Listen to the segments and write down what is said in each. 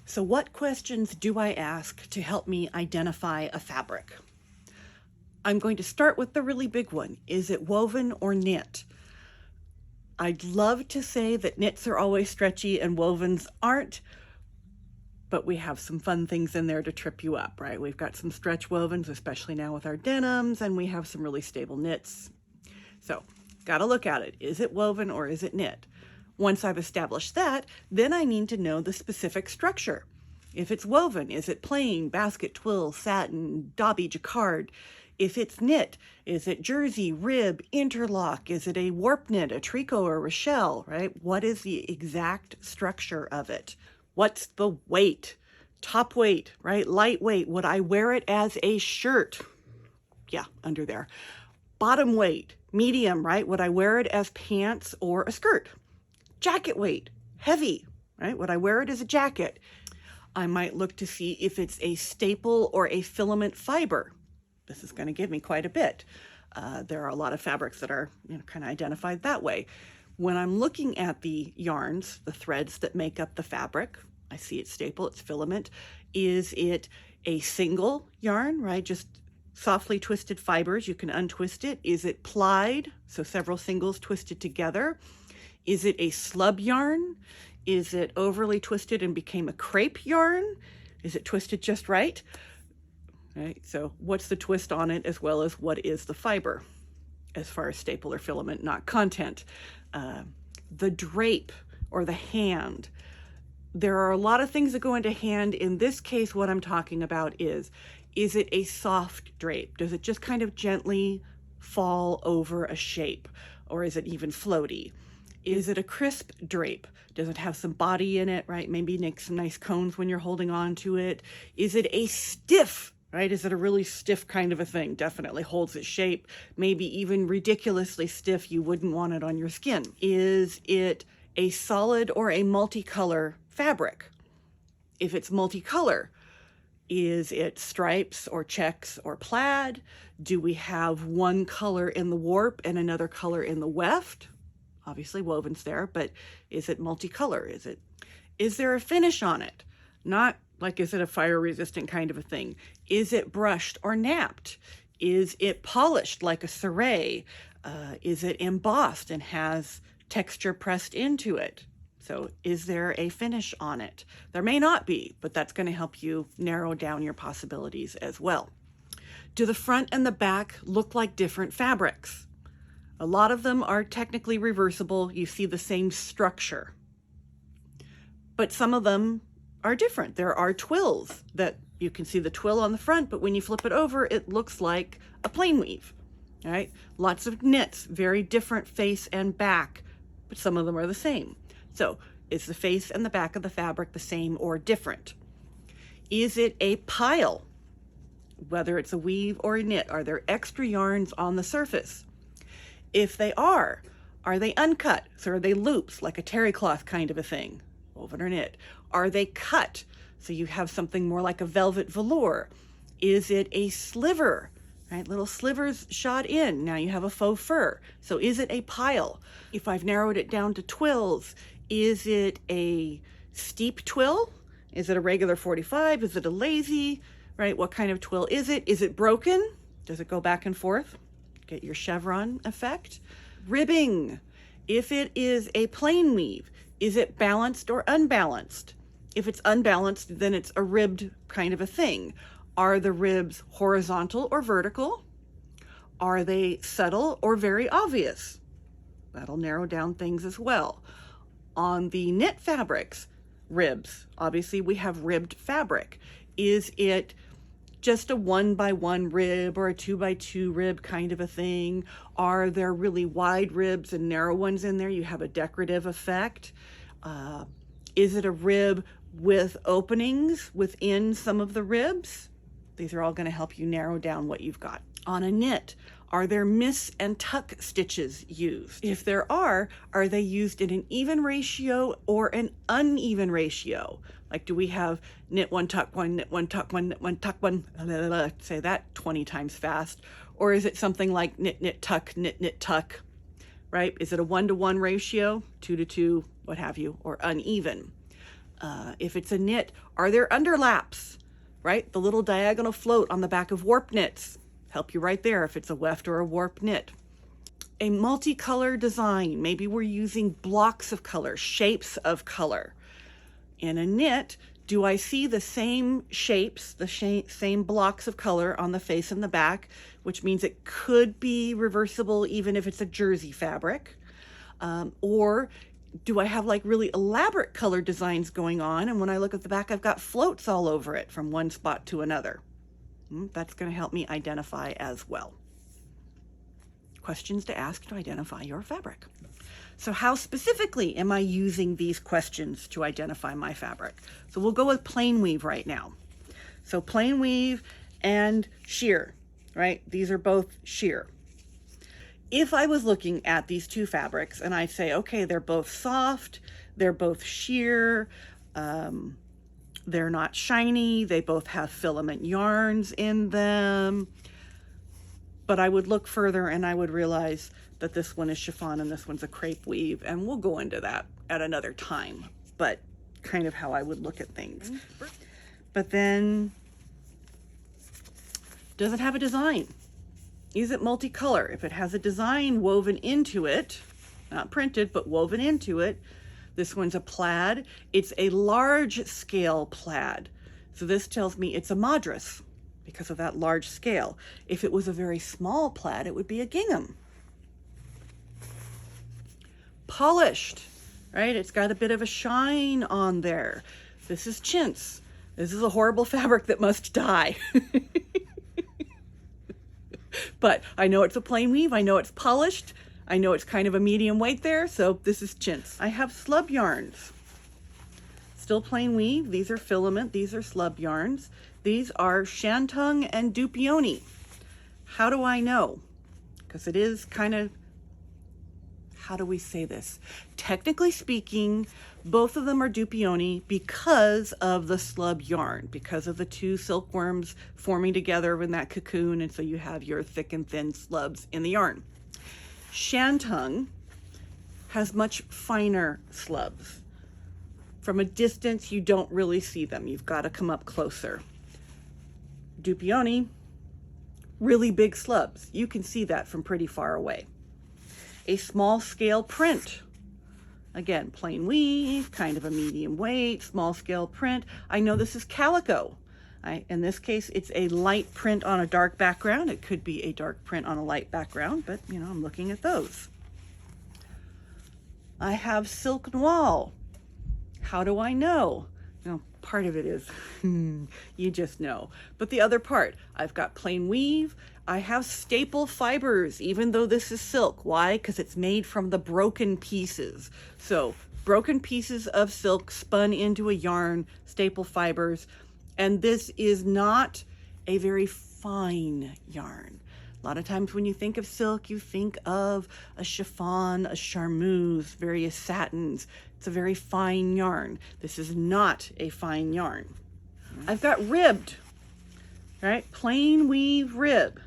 So what questions do I ask to help me identify a fabric? I'm going to start with the really big one. Is it woven or knit? I'd love to say that knits are always stretchy and wovens aren't, but we have some fun things in there to trip you up, right? We've got some stretch wovens, especially now with our denims, and we have some really stable knits. So, gotta look at it. Is it woven or is it knit? Once I've established that, then I need to know the specific structure. If it's woven, is it plain, basket, twill, satin, dobby, jacquard? If it's knit, is it jersey, rib, interlock? Is it a warp knit, a tricot, or Rochelle, right? What is the exact structure of it? What's the weight? Top weight, right? Lightweight. Would I wear it as a shirt? Yeah, under there. Bottom weight, medium, right? Would I wear it as pants or a skirt? Jacket weight, heavy, right? Would I wear it as a jacket? I might look to see if it's a staple or a filament fiber. This is going to give me quite a bit. There are a lot of fabrics that are kind of identified that way. When I'm looking at the yarns, the threads that make up the fabric, I see it's staple, it's filament. Is it a single yarn, right? Just softly twisted fibers, you can untwist it. Is it plied, so several singles twisted together? Is it a slub yarn? Is it overly twisted and became a crepe yarn? Is it twisted just right? Right, so what's the twist on it, as well as what is the fiber as far as staple or filament, not content. The drape or the hand. There are a lot of things that go into hand. In this case, what I'm talking about is it a soft drape? Does it just kind of gently fall over a shape? Or is it even floaty? Is it a crisp drape? Does it have some body in it, right? Maybe make some nice cones when you're holding on to it. Is it a stiff, right? Is it a really stiff kind of a thing? Definitely holds its shape. Maybe even ridiculously stiff. You wouldn't want it on your skin. Is it a solid or a multicolor fabric? If it's multicolor, is it stripes or checks or plaid? Do we have one color in the warp and another color in the weft? Obviously woven's there, but is it multicolor? Is there a finish on it? Not like, is it a fire resistant kind of a thing? Is it brushed or napped? Is it polished like a ciré? Is it embossed and has texture pressed into it? So is there a finish on it? There may not be, but that's going to help you narrow down your possibilities as well. Do the front and the back look like different fabrics? A lot of them are technically reversible. You see the same structure. But some of them are different. There are twills that you can see the twill on the front, but when you flip it over, it looks like a plain weave. All right? Lots of knits, very different face and back, but some of them are the same. So is the face and the back of the fabric the same or different? Is it a pile? Whether it's a weave or a knit, are there extra yarns on the surface? If they are they uncut? So are they loops, like a terry cloth kind of a thing, woven or knit? Are they cut? So you have something more like a velvet velour. Is it a sliver? Right, little slivers shot in. Now you have a faux fur. So is it a pile? If I've narrowed it down to twills, is it a steep twill? Is it a regular 45? Is it a lazy? Right, what kind of twill is it? Is it broken? Does it go back and forth? Get your chevron effect. Ribbing. If it is a plain weave, is it balanced or unbalanced? If it's unbalanced, then it's a ribbed kind of a thing. Are the ribs horizontal or vertical? Are they subtle or very obvious? That'll narrow down things as well. On the knit fabrics, ribs, obviously we have ribbed fabric. Is it just a 1x1 rib or a 2x2 rib kind of a thing? Are there really wide ribs and narrow ones in there? You have a decorative effect. Is it a rib with openings within some of the ribs? These are all going to help you narrow down what you've got. On a knit, are there miss and tuck stitches used? If there are they used in an even ratio or an uneven ratio? Like, do we have knit one, tuck one, knit one, tuck one, knit one, tuck one, say that 20 times fast? Or is it something like knit, knit, tuck, knit, knit, tuck, right? Is it a 1-to-1 ratio, 2-to-2, what have you, or uneven? If it's a knit, are there underlaps, right? The little diagonal float on the back of warp knits. Help you right there if it's a weft or a warp knit. A multicolor design. Maybe we're using blocks of color, shapes of color. In a knit, do I see the same shapes, the same blocks of color on the face and the back, which means it could be reversible even if it's a jersey fabric? Or do I have like really elaborate color designs going on, and when I look at the back, I've got floats all over it from one spot to another? That's going to help me identify as well. Questions to ask to identify your fabric. So how specifically am I using these questions to identify my fabric? So we'll go with plain weave right now. So plain weave and sheer, right? These are both sheer. If I was looking at these two fabrics and I say, okay, they're both soft, they're both sheer, they're not shiny, they both have filament yarns in them, but I would look further and I would realize that this one is chiffon and this one's a crepe weave, and we'll go into that at another time, but kind of how I would look at things. But then, does it have a design? Is it multicolor? If it has a design woven into it, not printed, but woven into it, this one's a plaid. It's a large scale plaid. So this tells me it's a madras because of that large scale. If it was a very small plaid, it would be a gingham. Polished, right? It's got a bit of a shine on there. This is chintz. This is a horrible fabric that must die. But I know it's a plain weave. I know it's polished. I know it's kind of a medium weight there. So this is chintz. I have slub yarns. Still plain weave. These are filament. These are slub yarns. These are shantung and dupioni. How do I know? Because it is kind of, how do we say this? Technically speaking, both of them are dupioni because of the slub yarn, because of the two silkworms forming together in that cocoon, and so you have your thick and thin slubs in the yarn. Shantung has much finer slubs. From a distance, you don't really see them. You've got to come up closer. Dupioni, really big slubs. You can see that from pretty far away. A small scale print. Again, plain weave, kind of a medium weight, small scale print. I know this is calico. In this case, it's a light print on a dark background. It could be a dark print on a light background, but you know, I'm looking at those. I have silk noir. How do I know? Well, part of it is you just know. But the other part, I've got plain weave. I have staple fibers, even though this is silk. Why? Because it's made from the broken pieces. So broken pieces of silk spun into a yarn, staple fibers. And this is not a very fine yarn. A lot of times when you think of silk, you think of a chiffon, a charmeuse, various satins. It's a very fine yarn. This is not a fine yarn. I've got ribbed, right? Plain weave rib.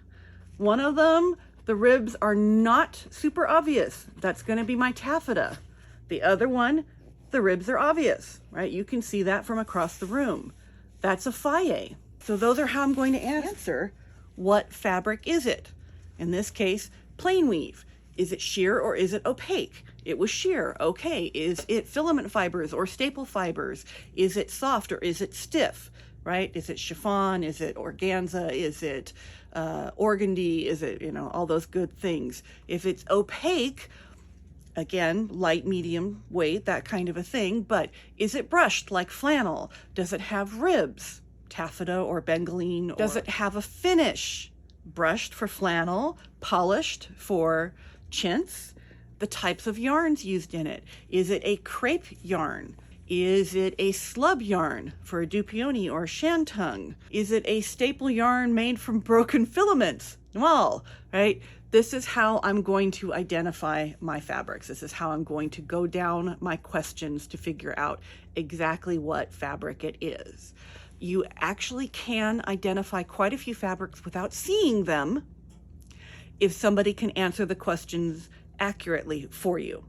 One of them, the ribs are not super obvious. That's going to be my taffeta. The other one, the ribs are obvious, right? You can see that from across the room. That's a faye. So those are how I'm going to answer what fabric is it. In this case, plain weave. Is it sheer or is it opaque? It was sheer. Okay. Is it filament fibers or staple fibers? Is it soft or is it stiff? Right? Is it chiffon? Is it organza? Is it organdy? Is it, you know, all those good things? If it's opaque, again, light, medium weight, that kind of a thing. But is it brushed like flannel? Does it have ribs? Taffeta or bengaline? Does it have a finish? Brushed for flannel, polished for chintz. The types of yarns used in it. Is it a crepe yarn? Is it a slub yarn for a dupioni or a shantung? Is it a staple yarn made from broken filaments? Well, right? This is how I'm going to identify my fabrics. This is how I'm going to go down my questions to figure out exactly what fabric it is. You actually can identify quite a few fabrics without seeing them if somebody can answer the questions accurately for you.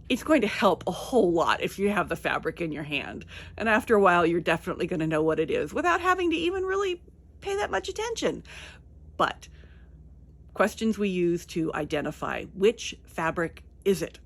It's going to help a whole lot if you have the fabric in your hand. And after a while, you're definitely going to know what it is without having to even really pay that much attention. But questions we use to identify which fabric is it?